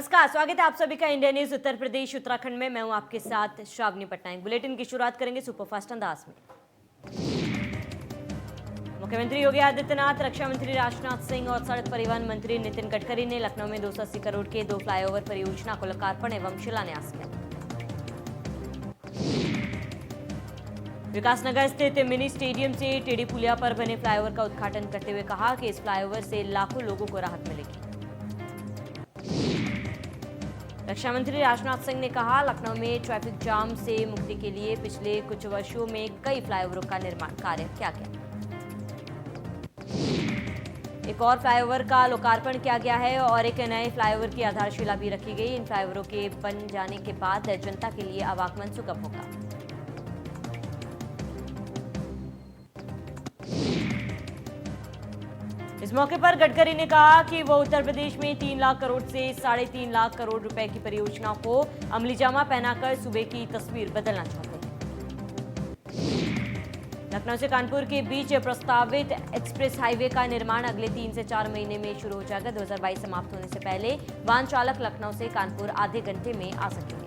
नमस्कार, स्वागत है आप सभी का इंडिया न्यूज उत्तर प्रदेश उत्तराखंड में। मैं हूं आपके साथ श्रावणी पटनायक। बुलेटिन की शुरुआत करेंगे सुपरफास्ट अंदाज में। मुख्यमंत्री योगी आदित्यनाथ, रक्षा मंत्री राजनाथ सिंह और सड़क परिवहन मंत्री नितिन गडकरी ने लखनऊ में 280 करोड़ के 2 फ्लाईओवर परियोजना को लोकार्पण एवं शिलान्यास किया। विकासनगर स्थित मिनी स्टेडियम से टेढ़ी पुलिया पर बने फ्लाईओवर का उद्घाटन करते हुए कहा कि इस फ्लाईओवर से लाखों लोगों को राहत मिलेगी। रक्षा मंत्री राजनाथ सिंह ने कहा, लखनऊ में ट्रैफिक जाम से मुक्ति के लिए पिछले कुछ वर्षों में कई फ्लाईओवरों का निर्माण कार्य किया गया। एक और फ्लाईओवर का लोकार्पण किया गया है और एक नए फ्लाईओवर की आधारशिला भी रखी गई। इन फ्लाईओवरों के बन जाने के बाद जनता के लिए आवागमन सुगम होगा। इस मौके पर गडकरी ने कहा कि वो उत्तर प्रदेश में 3 लाख करोड़ से 3.5 लाख करोड़ रुपए की परियोजनाओं को अमलीजामा पहनाकर सूबे की तस्वीर बदलना चाहते हैं। लखनऊ से कानपुर के बीच प्रस्तावित एक्सप्रेस हाईवे का निर्माण अगले 3 से 4 महीने में शुरू हो जाएगा। 2022 समाप्त होने से पहले वाहन चालक लखनऊ से कानपुर आधे घंटे में आ सकेंगे।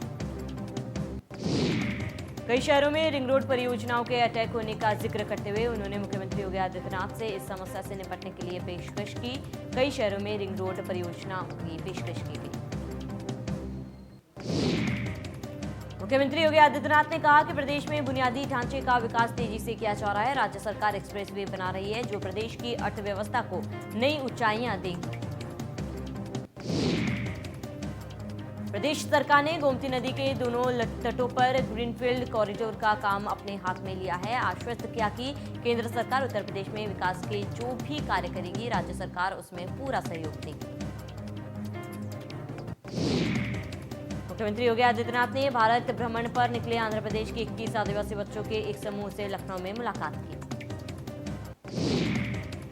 कई शहरों में रिंग रोड परियोजनाओं के अटैक होने का जिक्र करते हुए उन्होंने मुख्यमंत्री योगी आदित्यनाथ से इस समस्या से निपटने के लिए पेशकश की। कई शहरों में रिंग रोड परियोजनाओं की पेशकश की गई। मुख्यमंत्री योगी आदित्यनाथ ने कहा कि प्रदेश में बुनियादी ढांचे का विकास तेजी से किया जा रहा है। राज्य सरकार एक्सप्रेसवे बना रही है जो प्रदेश की अर्थव्यवस्था को नई ऊंचाइयां देगी। प्रदेश सरकार ने गोमती नदी के दोनों तटों पर ग्रीनफील्ड कॉरिडोर का काम अपने हाथ में लिया है। आश्वस्त किया कि केंद्र सरकार उत्तर प्रदेश में विकास के जो भी कार्य करेगी, राज्य सरकार उसमें पूरा सहयोग देगी। मुख्यमंत्री योगी आदित्यनाथ ने भारत भ्रमण पर निकले आंध्र प्रदेश के 21 आदिवासी बच्चों के एक समूह से लखनऊ में मुलाकात की।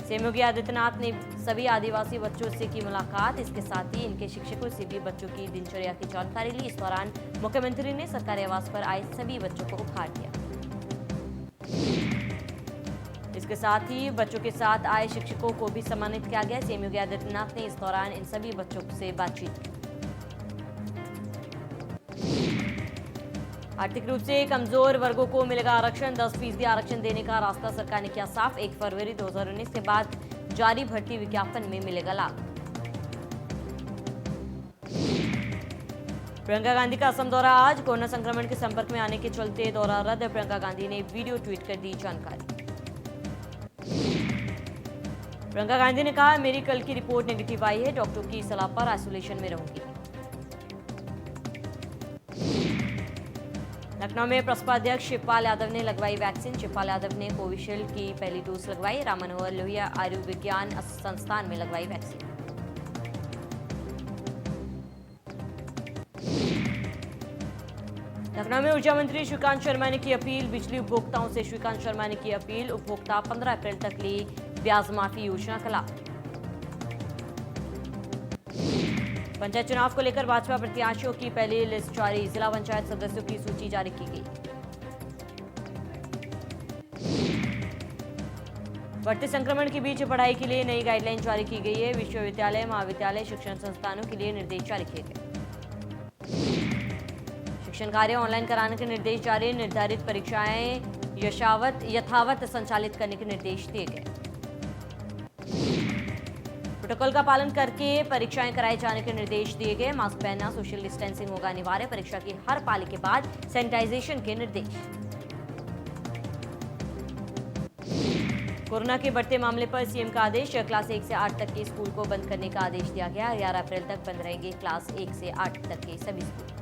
सीएम योगी आदित्यनाथ ने सभी आदिवासी बच्चों से की मुलाकात। इसके साथ ही इनके शिक्षकों से भी बच्चों की दिनचर्या की जानकारी ली। इस दौरान मुख्यमंत्री ने सरकारी आवास पर आए सभी बच्चों को उपहार दिया। इसके साथ ही बच्चों के साथ आए शिक्षकों को भी सम्मानित किया गया। सीएम योगी आदित्यनाथ ने इस दौरान इन सभी बच्चों से बातचीत की। आर्थिक रूप से कमजोर वर्गों को मिलेगा आरक्षण। 10% आरक्षण देने का रास्ता सरकार ने किया साफ। 1 फरवरी 2019 के बाद जारी भर्ती विज्ञापन में मिलेगा लाभ। प्रियंका गांधी का असम दौरा आज। कोरोना संक्रमण के संपर्क में आने के चलते दौरा रद्द। प्रियंका गांधी ने वीडियो ट्वीट कर दी जानकारी। प्रियंका गांधी ने कहा, मेरी कल की रिपोर्ट नेगेटिव आई है। डॉक्टर की सलाह पर आइसोलेशन में रहूंगी। लखनऊ में प्रसपा अध्यक्ष शिवपाल यादव ने लगवाई वैक्सीन। शिवपाल यादव ने कोविशील्ड की पहली डोज लगवाई। राम मनोहर लोहिया आयुर्विज्ञान संस्थान में लगवाई वैक्सीन। लखनऊ में ऊर्जा मंत्री श्रीकांत शर्मा ने की अपील। बिजली उपभोक्ताओं से श्रीकांत शर्मा ने की अपील। उपभोक्ता 15 अप्रैल तक ले ब्याज माफी योजना का लाभ। पंचायत चुनाव को लेकर भाजपा प्रत्याशियों की पहली लिस्ट जारी। जिला पंचायत सदस्यों की सूची जारी की गई। बढ़ते संक्रमण के बीच पढ़ाई के लिए नई गाइडलाइन जारी की गई है। विश्वविद्यालय, महाविद्यालय, शिक्षण संस्थानों के लिए निर्देश जारी किए गए। शिक्षण कार्य ऑनलाइन कराने के निर्देश जारी। निर्धारित परीक्षाएं यथावत संचालित करने के निर्देश दिए गए। प्रोटोकॉल का पालन करके परीक्षाएं कराए जाने के निर्देश दिए गए। मास्क पहनना, सोशल डिस्टेंसिंग होगा अनिवार्य। परीक्षा की हर पाली के बाद सैनिटाइजेशन के निर्देश। कोरोना के बढ़ते मामले पर सीएम का आदेश। क्लास 1 से 8 तक के स्कूल को बंद करने का आदेश दिया गया। 11 अप्रैल तक बंद रहेंगे क्लास 1 से 8 तक के सभी स्कूल।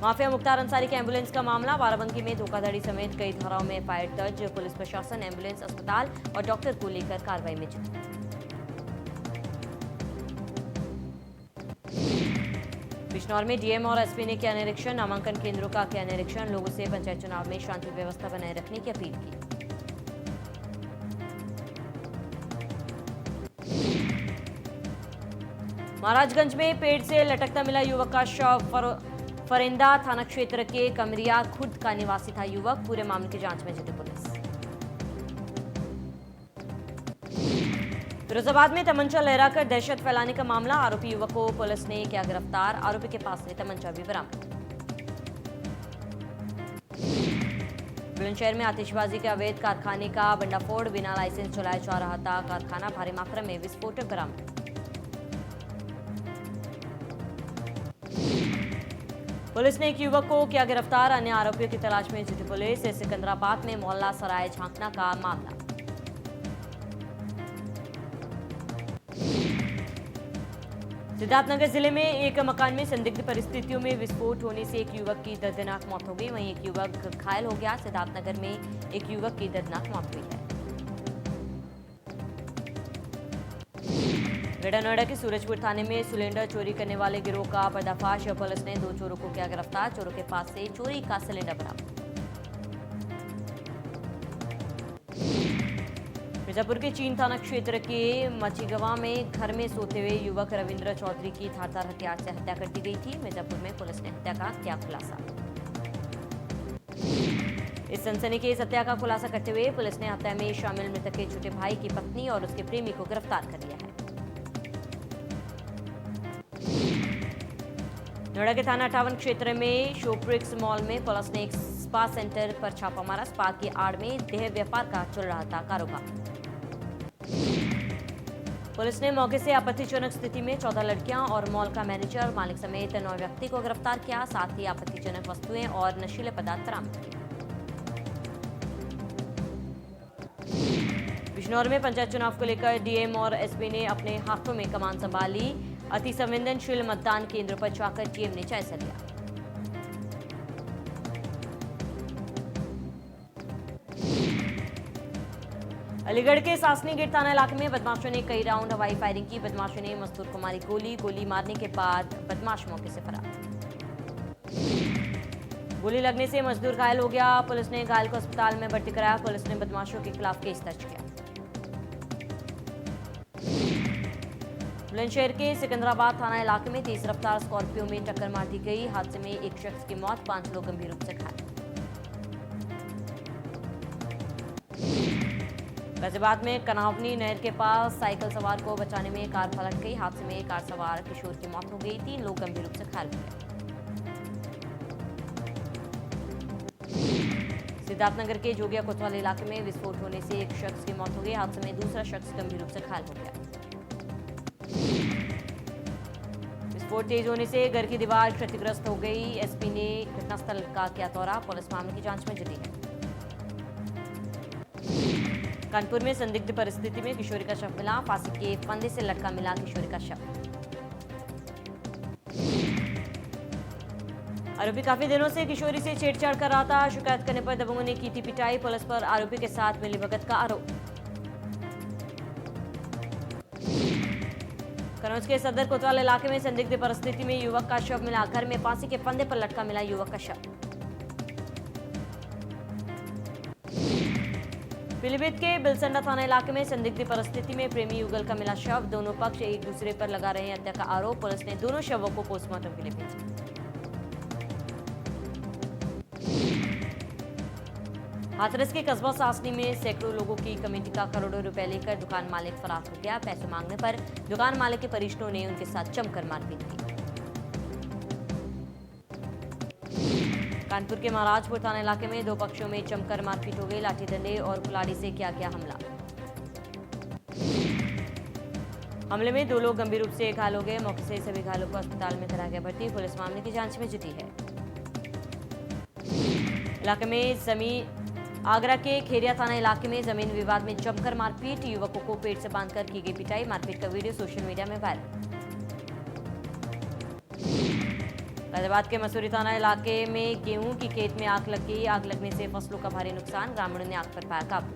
माफिया मुख्तार अंसारी के एम्बुलेंस का मामला। बाराबंकी में धोखाधड़ी समेत कई धाराओं में एफआईआर दर्ज। पुलिस प्रशासन एम्बुलेंस, अस्पताल और डॉक्टर को लेकर कार्रवाई में जुटी। बिजनौर में डीएम और एसपी ने किया निरीक्षण। नामांकन केंद्रों का किया निरीक्षण। लोगों से पंचायत चुनाव में शांति व्यवस्था बनाए रखने की अपील की। महाराजगंज में पेड़ से लटकता मिला युवक का शव। फरेंदा थाना क्षेत्र के कमरिया खुर्द का निवासी था युवक। पूरे मामले की जांच में जुटी पुलिस। फिरोजाबाद में तमंचा लहराकर दहशत फैलाने का मामला, आरोपी युवक को पुलिस ने किया गिरफ्तार, आरोपी के पास से तमंचा भी बरामद। बुलंदशहर में आतिशबाजी के अवैध कारखाने का भंडाफोड़, बिना लाइसेंस चलाया जा रहा था कारखाना, भारी मात्रा में विस्फोटक बरामद। पुलिस ने एक युवक को किया गिरफ्तार, अन्य आरोपियों की तलाश में जुटी पुलिस। सिकंदराबाद में मोहल्ला सराय झांकना का मामला। सिद्धार्थनगर जिले में एक मकान में संदिग्ध परिस्थितियों में विस्फोट होने से एक युवक की दर्दनाक मौत हो गई, वहीं एक युवक घायल हो गया। सिद्धार्थनगर में एक युवक की दर्दनाक मौत हुई है। ग्रेटर नोएडा के सूरजपुर थाने में सिलेंडर चोरी करने वाले गिरोह का पर्दाफाश, पुलिस ने 2 चोरों को किया गिरफ्तार, चोरों के पास से चोरी का सिलेंडर बरामद। मिर्जापुर के चीन थाना क्षेत्र के मचीगवा में घर में सोते हुए युवक रविंद्र चौधरी की धारदार हथियार से हत्या कर दी गई थी। मिर्जापुर में पुलिस ने हत्या का किया खुलासा। इस सनसनीखेज हत्या का खुलासा करते हुए पुलिस ने हत्या में शामिल मृतक के छोटे भाई की पत्नी और उसके प्रेमी को गिरफ्तार कर लिया है। नोएडा के थाना 58 क्षेत्र में शोप्रिक्स मॉल में पुलिस ने एक स्पा सेंटर पर छापा मारा। स्पा की आड़ में देह व्यापार का चल रहा था कारोबार। पुलिस ने मौके से आपत्तिजनक स्थिति में 14 लड़कियां और मॉल का मैनेजर, मालिक समेत 9 व्यक्ति को गिरफ्तार किया। साथ ही आपत्तिजनक वस्तुएं और नशीले पदार्थ बरामद किए। बिजनौर में पंचायत चुनाव को लेकर डीएम और एसपी ने अपने हाथों में कमान संभाली। अति संवेदनशील मतदान केंद्र पर जाकर डीएम ने जायजा लिया। अलीगढ़ के सासनी गेट थाना इलाके में बदमाशों ने कई राउंड हवाई फायरिंग की। बदमाशों ने मजदूर को मारी गोली मारने के बाद बदमाश मौके से फरार। गोली लगने से मजदूर घायल हो गया। पुलिस ने घायल को अस्पताल में भर्ती कराया। पुलिस ने बदमाशों के खिलाफ केस दर्ज किया। बुलंदशहर के सिकंदराबाद थाना इलाके में तेज रफ्तार स्कॉर्पियो में टक्कर मार दी गई। हादसे में एक शख्स की मौत, 5 लोग गंभीर रूप से घायल। गाजियाबाद में कनावनी नहर के पास साइकिल सवार को बचाने में कार पलट गई। हादसे में कार सवार किशोर की मौत हो गई, 3 लोग गंभीर रूप से घायल हो गए। सिद्धार्थनगर के जोगिया कोतवाल इलाके में विस्फोट होने से एक शख्स की मौत हो गई। हादसे में दूसरा शख्स गंभीर रूप से घायल हो गया। विस्फोट तेज होने से घर की दीवार क्षतिग्रस्त हो गई। एसपी ने घटनास्थल का किया दौरा। पुलिस मामले की जांच में जुटी है। कानपुर में संदिग्ध परिस्थिति में किशोरी का शव मिला। फांसी के फंदे से लटका मिला किशोरी का शव। आरोपी काफी दिनों से किशोरी से छेड़छाड़ कर रहा था। शिकायत करने पर दबंगों ने की थी पिटाई। पुलिस पर आरोपी के साथ मिलीभगत का आरोप। कन्नौज के सदर कोतवाल इलाके में संदिग्ध परिस्थिति में युवक का शव मिला। घर में फांसी के फंदे पर लटका मिला युवक का शव। पीलीभीत के बिलसंडा थाना इलाके में संदिग्ध परिस्थिति में प्रेमी युगल का मिला शव। दोनों पक्ष एक दूसरे पर लगा रहे हैं हत्या का आरोप। पुलिस ने दोनों शवों को पोस्टमार्टम के लिए भेजा। हाथरस के कस्बा सासनी में सैकड़ों लोगों की कमेटी का करोड़ों रुपए लेकर दुकान मालिक फरार हो गया। पैसे मांगने पर दुकान मालिक के परिजनों ने उनके साथ जमकर मारपीट की। कानपुर के महाराजपुर थाना इलाके में 2 पक्षों में जमकर मारपीट हो गई। लाठी डंडे और कुल्हाड़ी से किया गया हमला। हमले में 2 लोग गंभीर रूप से घायल हो गए। मौके से सभी घायलों को अस्पताल में कराया गया भर्ती। पुलिस मामले की जांच में जुटी है। इलाके में आगरा के खेरिया थाना इलाके में जमीन विवाद में जमकर मारपीट। युवकों को पेट से बांधकर की गई पिटाई। मारपीट का वीडियो सोशल मीडिया में वायरल। गाजियाबाद के मसूरी थाना इलाके में गेहूं की खेत में आग लग गई। आग लगने से फसलों का भारी नुकसान। ग्रामीणों ने आग पर पाया काबू।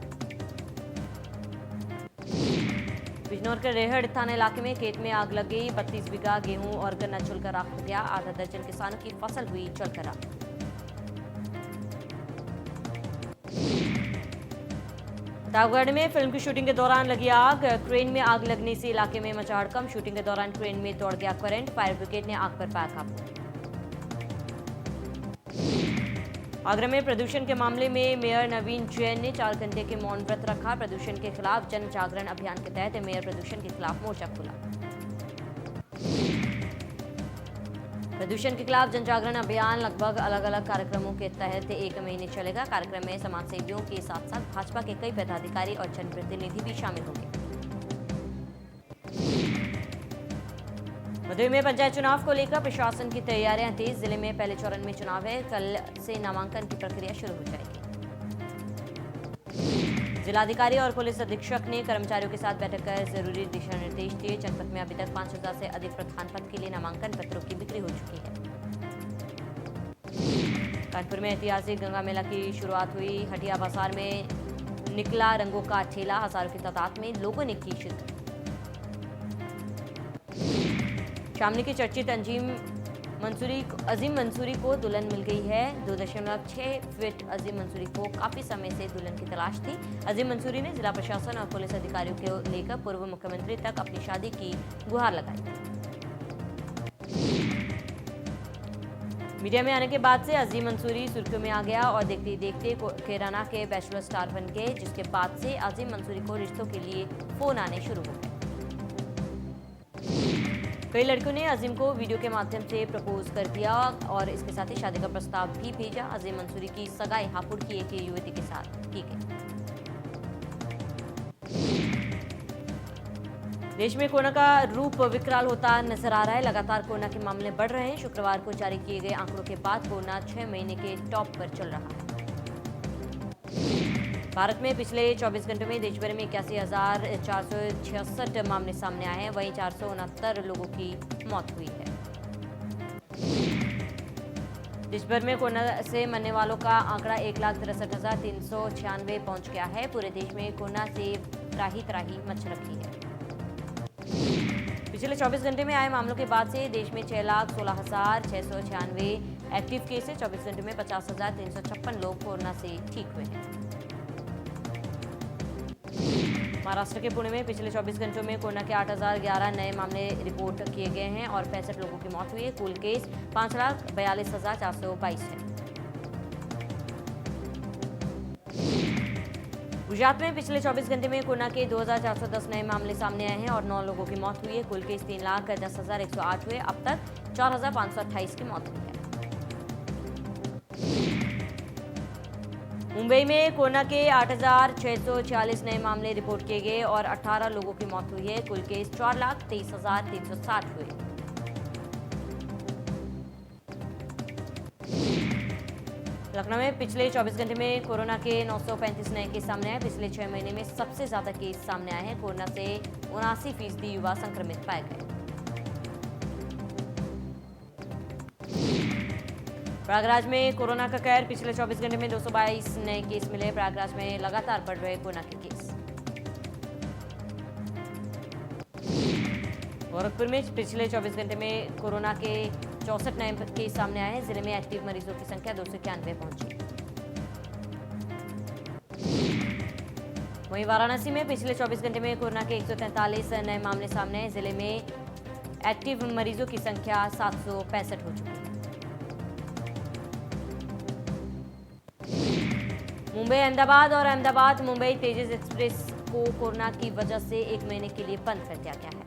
बिजनौर के रेहड़ थाना इलाके में खेत में आग लग गई। 32 बीघा गेहूं और गन्ना जलकर राख हो गया। आधा दर्जन किसानों की फसल हुई जलकर राख। प्रतापगढ़ में फिल्म की शूटिंग के दौरान लगी आग। क्रेन में आग लगने से इलाके में मचा हड़कंप। शूटिंग के दौरान क्रेन में दौड़ गया करंट। फायर ब्रिगेड ने आग पर पाया काबू। आगरा में प्रदूषण के मामले में मेयर नवीन जैन ने 4 घंटे के मौन व्रत रखा। प्रदूषण के खिलाफ जन जागरण अभियान के तहत मेयर प्रदूषण के खिलाफ मोर्चा खोला। प्रदूषण के खिलाफ जन जागरण अभियान लगभग अलग अलग कार्यक्रमों के तहत 1 महीने चलेगा। कार्यक्रम में समाज सेवियों के साथ साथ भाजपा के कई पदाधिकारी और जनप्रतिनिधि भी शामिल होंगे। भदोही में पंचायत चुनाव को लेकर प्रशासन की तैयारियां तेज। जिले में पहले चरण में चुनाव है। कल से नामांकन की प्रक्रिया शुरू हो जाएगी। जिलाधिकारी और पुलिस अधीक्षक ने कर्मचारियों के साथ बैठक कर जरूरी दिशा निर्देश दिए। जनपद में अभी तक 5,000 से अधिक प्रधान पद के लिए नामांकन पत्रों की बिक्री हो चुकी है। कानपुर में ऐतिहासिक गंगा मेला की शुरुआत हुई। हटिया बाजार में निकला रंगों का ठेला। हजारों की तादाद में लोगों ने की शिरकत। शामली की चर्चित अजीम मंसूरी को दुल्हन मिल गई है। 2.6 फीट अजीम मंसूरी को काफी समय से दुल्हन की तलाश थी। अजीम मंसूरी ने जिला प्रशासन और पुलिस अधिकारियों को लेकर पूर्व मुख्यमंत्री तक अपनी शादी की गुहार लगाई। मीडिया में आने के बाद से अजीम मंसूरी सुर्खियों में आ गया और देखते ही देखते कैराना के बैचलर स्टार बन गए, जिसके बाद से अजीम मंसूरी को रिश्तों के लिए फोन आने शुरू हो गए। कई लड़कियों ने अजीम को वीडियो के माध्यम से प्रपोज कर दिया और इसके साथ ही शादी का प्रस्ताव भी भेजा। अजीम मंसूरी की सगाई हापुड़ की एक युवती के साथ की गई। देश में कोरोना का रूप विकराल होता नजर आ रहा है। लगातार कोरोना के मामले बढ़ रहे हैं। शुक्रवार को जारी किए गए आंकड़ों के बाद कोरोना 6 महीने के टॉप पर चल रहा है। भारत में पिछले 24 घंटों में देशभर में 81,466 मामले सामने आए हैं। वहीं 469 लोगों की मौत हुई है। देशभर में कोरोना से मरने वालों का आंकड़ा 1,63,396 पहुंच गया है। पूरे देश में कोरोना से त्राही त्राही मच रखी है। पिछले 24 घंटे में आए मामलों के बाद से देश में 6,16,696 एक्टिव केस है। 24 घंटे में 50,356 लोग कोरोना से ठीक हुए हैं। महाराष्ट्र के पुणे में पिछले 24 घंटों में कोरोना के 8,011 नए मामले रिपोर्ट किए गए हैं और 65 लोगों की मौत हुई है। कुल केस 5,42,422 है। गुजरात में पिछले 24 घंटे में कोरोना के 2,410 नए मामले सामने आए हैं और 9 लोगों की मौत हुई है। कुल केस 3,10,108 हुए। अब तक 4,528 की मौत हुई है। मुंबई में कोरोना के 8,646 नए मामले रिपोर्ट किए गए और 18 लोगों की मौत हुई है। कुल केस 4,23,360 हुए। लखनऊ में पिछले 24 घंटे में कोरोना के 935 नए केस सामने आए। पिछले 6 महीने में सबसे ज्यादा केस सामने आए हैं। कोरोना से 79% युवा संक्रमित पाए गए। प्रयागराज में कोरोना का कहर। पिछले 24 घंटे में 222 नए केस मिले। प्रयागराज में लगातार बढ़ रहे कोरोना के केस। गोरखपुर में पिछले 24 घंटे में कोरोना के 64 नए केस सामने आए हैं। जिले में एक्टिव मरीजों की संख्या 291 पहुंची। वहीं वाराणसी में पिछले 24 घंटे में कोरोना के 143 नए मामले सामने आए। जिले में एक्टिव मरीजों की संख्या 765 हो चुकी है। मुंबई अहमदाबाद और अहमदाबाद मुंबई तेजस एक्सप्रेस को कोरोना की वजह से 1 महीने के लिए बंद कर दिया गया है।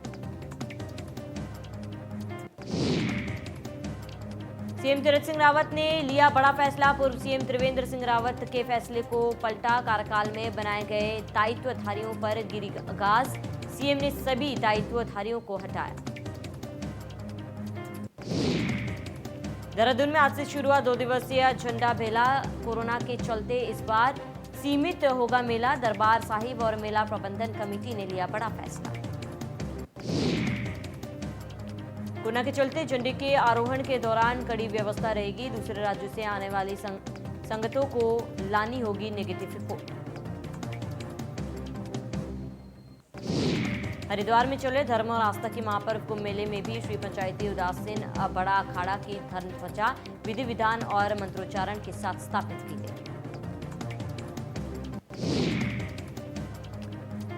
सीएम तीरथ सिंह रावत ने लिया बड़ा फैसला। पूर्व सीएम त्रिवेंद्र सिंह रावत के फैसले को पलटा। कार्यकाल में बनाए गए दायित्वधारियों पर गिरी गाज। सीएम ने सभी दायित्वधारियों को हटाया। देहरादून में आज से शुरू हुआ 2 दिवसीय झंडा मेला। कोरोना के चलते इस बार सीमित होगा मेला। दरबार साहिब और मेला प्रबंधन कमेटी ने लिया बड़ा फैसला। कोरोना के चलते झंडे के आरोहण के दौरान कड़ी व्यवस्था रहेगी। दूसरे राज्यों से आने वाली संगतों को लानी होगी नेगेटिव रिपोर्ट। हरिद्वार में चले धर्म और आस्था की महापर्व कुंभ मेले में भी श्री पंचायती उदासीन बड़ा अखाड़ा की धर्म ध्वजा विधि विधान और मंत्रोच्चारण के साथ स्थापित की गई।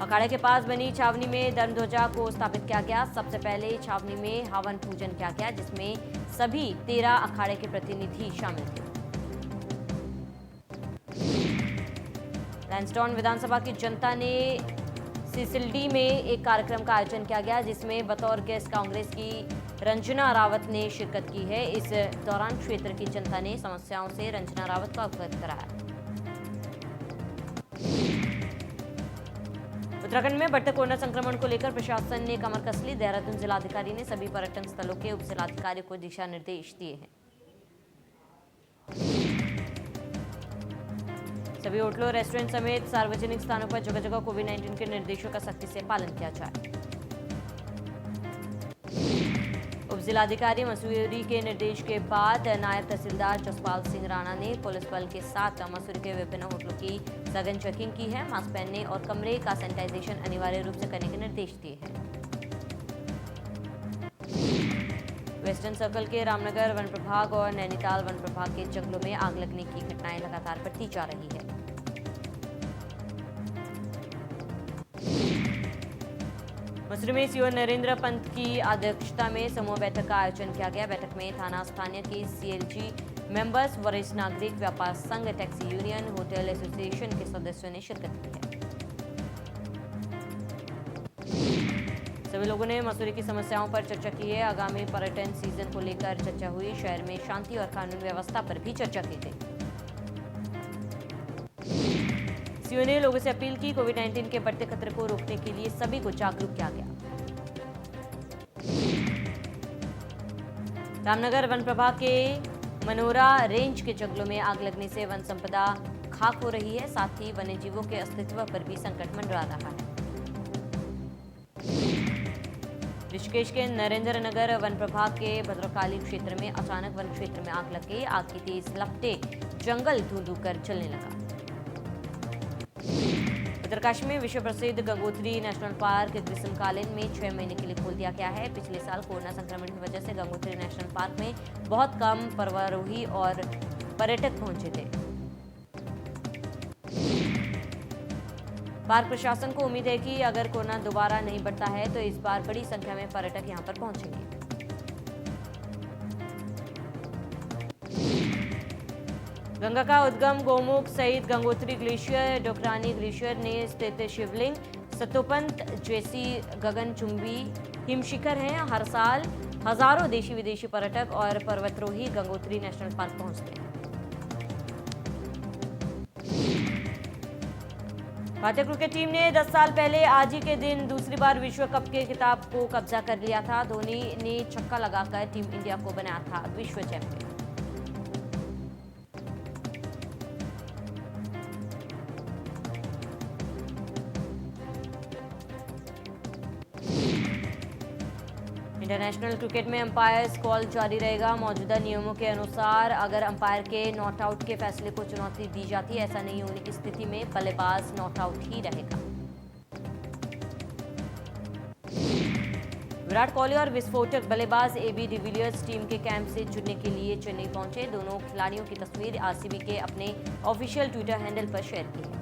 अखाड़े के पास बनी छावनी में धर्म ध्वजा को स्थापित किया गया। सबसे पहले छावनी में हवन पूजन किया गया, जिसमें सभी 13 अखाड़े के प्रतिनिधि शामिल थे। लैंसडाउन विधानसभा की जनता ने सिसिलडी में एक कार्यक्रम का आयोजन किया गया, जिसमें बतौर गेस्ट कांग्रेस की रंजना रावत ने शिरकत की है। इस दौरान क्षेत्र की जनता ने समस्याओं से रंजना रावत को अवगत कराया। उत्तराखंड में बढ़ते कोरोना संक्रमण को लेकर प्रशासन ने कमर कस ली। देहरादून जिलाधिकारी ने सभी पर्यटन स्थलों के उप जिलाधिकारी को दिशा निर्देश दिए हैं। सभी होटलों, रेस्टोरेंट समेत सार्वजनिक स्थानों पर जगह जगह कोविड-19 के निर्देशों का सख्ती से पालन किया जाए। उप जिलाधिकारी मसूरी के निर्देश के बाद नायब तहसीलदार जसपाल सिंह राणा ने पुलिस बल के साथ मसूरी के विभिन्न होटलों की सघन चेकिंग की है। मास्क पहनने और कमरे का सैनिटाइजेशन अनिवार्य रूप से करने के निर्देश दिए हैं। वेस्टर्न सर्कल के रामनगर वन प्रभाग और नैनीताल वन प्रभाग के जंगलों में आग लगने की घटनाएं लगातार बढ़ती जा रही है। मसूरी में सीओ नरेंद्र पंत की अध्यक्षता में समूह बैठक का आयोजन किया गया। बैठक में थाना स्थानीय के सीएलजी मेंबर्स, वरिष्ठ नागरिक, व्यापार संघ, टैक्सी यूनियन, होटल एसोसिएशन के सदस्यों ने शिरकत की है। सभी लोगों ने मसूरी की समस्याओं पर चर्चा की है। आगामी पर्यटन सीजन को लेकर चर्चा हुई। शहर में शांति और कानून व्यवस्था पर भी चर्चा की गई। सीओ ने लोगों से अपील की, कोविड-19 के बढ़ते खतरे को रोकने के लिए सभी को जागरूक किया गया। रामनगर वन प्रभाग के मनोरा रेंज के जंगलों में आग लगने से वन संपदा खाक हो रही है। साथ ही वन्य जीवों के अस्तित्व पर भी संकट मंडरा रहा है। ऋषिकेश के नरेंद्र नगर वन प्रभाग के भद्रकाली क्षेत्र में अचानक वन क्षेत्र में आग लग गई। आग की तेज लपटें जंगल धुंध कर चलने लगा। उत्तरकाशी में विश्व प्रसिद्ध गंगोत्री नेशनल पार्क ग्रीष्मकालीन में 6 महीने के लिए खोल दिया गया है। पिछले साल कोरोना संक्रमण की वजह से गंगोत्री नेशनल पार्क में बहुत कम पर्वतारोही और पर्यटक पहुंचे थे। पार्क प्रशासन को उम्मीद है कि अगर कोरोना दोबारा नहीं बढ़ता है तो इस बार बड़ी संख्या में पर्यटक यहां पर पहुंचेंगे। गंगा का उद्गम गोमुख सहित गंगोत्री ग्लेशियर, डोकरानी ग्लेशियर ने स्थित शिवलिंग, सतोपंत जैसी गगनचुंबी हिमशिखर हैं। हर साल हजारों देशी विदेशी पर्यटक और पर्वतारोही गंगोत्री नेशनल पार्क पहुंचते हैं। भारतीय क्रिकेट टीम ने 10 साल पहले आज ही के दिन दूसरी बार विश्व कप के खिताब को कब्जा कर लिया था। धोनी ने छक्का लगाकर टीम इंडिया को बनाया था विश्व चैंपियन। इंटरनेशनल क्रिकेट में अंपायर्स कॉल जारी रहेगा। मौजूदा नियमों के अनुसार अगर अंपायर के नॉट आउट के फैसले को चुनौती दी जाती है, ऐसा नहीं होने की स्थिति में बल्लेबाज नॉट आउट ही रहेगा। विराट कोहली और विस्फोटक बल्लेबाज एबी डिविलियर्स टीम के कैंप से जुड़ने के लिए चेन्नई पहुंचे। दोनों खिलाड़ियों की तस्वीर आरसीबी के अपने ऑफिशियल ट्विटर हैंडल पर शेयर की है।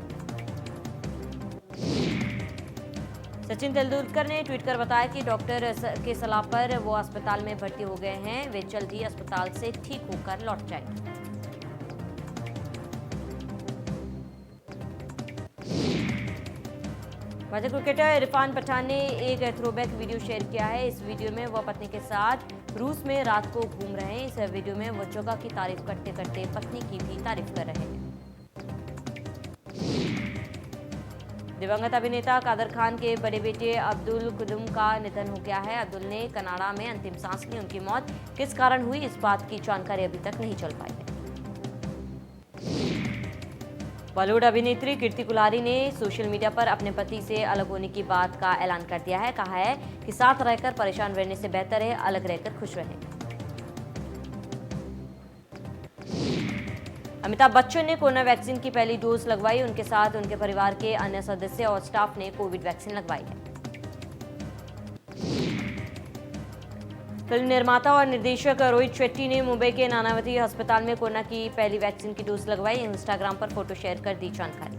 सचिन तेंदुलकर ने ट्वीट कर बताया कि डॉक्टर के सलाह पर वो अस्पताल में भर्ती हो गए हैं। वे जल्द ही अस्पताल से ठीक होकर लौट जाएंगे। भारतीय क्रिकेटर इरफान पठान ने एक थ्रोबैक वीडियो शेयर किया है। इस वीडियो में वह पत्नी के साथ रूस में रात को घूम रहे हैं। इस वीडियो में वो जगह की तारीफ करते करते पत्नी की भी तारीफ कर रहे हैं। दिवंगत अभिनेता कादर खान के बड़े बेटे अब्दुल कुदुम का निधन हो गया है। अब्दुल ने कनाडा में अंतिम सांस ली। उनकी मौत किस कारण हुई, इस बात की जानकारी अभी तक नहीं चल पाई है। बॉलीवुड अभिनेत्री कीर्ति कुलारी ने सोशल मीडिया पर अपने पति से अलग होने की बात का ऐलान कर दिया है। कहा है कि साथ रहकर परेशान रहने से बेहतर है अलग रहकर खुश रहें। अमिताभ बच्चन ने कोरोना वैक्सीन की पहली डोज लगवाई। उनके साथ उनके परिवार के अन्य सदस्य और स्टाफ ने कोविड वैक्सीन लगवाई है। फिल्म निर्माता और निर्देशक रोहित शेट्टी ने मुंबई के नानावती अस्पताल में कोरोना की पहली वैक्सीन की डोज लगवाई। इंस्टाग्राम पर फोटो शेयर कर दी जानकारी।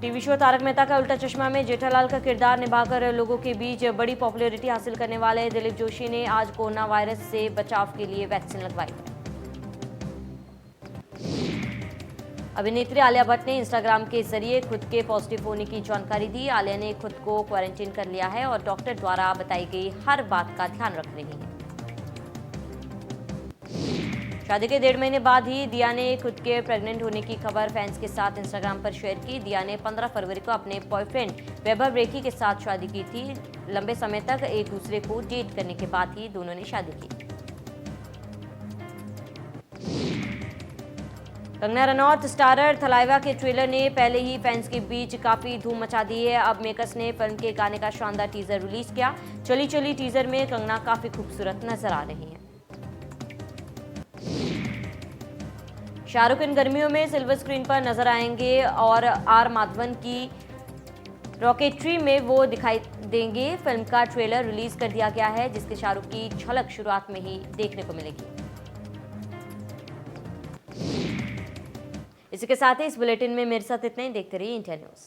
टीवी शो तारक मेहता का उल्टा चश्मा में जेठालाल का किरदार निभाकर लोगों के बीच बड़ी पॉपुलैरिटी हासिल करने वाले दिलीप जोशी ने आज कोरोना वायरस से बचाव के लिए वैक्सीन लगवाई है। अभिनेत्री आलिया भट्ट ने इंस्टाग्राम के जरिए खुद के पॉजिटिव होने की जानकारी दी। आलिया ने खुद को क्वारंटीन कर लिया है और डॉक्टर द्वारा बताई गई हर बात का ध्यान रख रही है। शादी के 1.5 महीने बाद ही दिया ने खुद के प्रेग्नेंट होने की खबर फैंस के साथ इंस्टाग्राम पर शेयर की। दिया ने 15 फरवरी को अपने बॉयफ्रेंड वैभव रेखी के साथ शादी की थी। लंबे समय तक एक दूसरे को डेट करने के बाद ही दोनों ने शादी की। कंगना रनौत स्टारर थलाइवा के ट्रेलर ने पहले ही फैंस के बीच काफी धूम मचा दी है। अब मेकर्स ने फिल्म के गाने का शानदार टीजर रिलीज किया। चली चली टीजर में कंगना काफी खूबसूरत नजर आ रही हैं। शाहरुख इन गर्मियों में सिल्वर स्क्रीन पर नजर आएंगे और आर माधवन की रॉकेट्री में वो दिखाई देंगे। फिल्म का ट्रेलर रिलीज कर दिया गया है, जिसके शाहरुख की झलक शुरुआत में ही देखने को मिलेगी। इसी के साथ ही इस बुलेटिन में मेरे साथ इतना ही। देखते रहिए इंडिया न्यूज।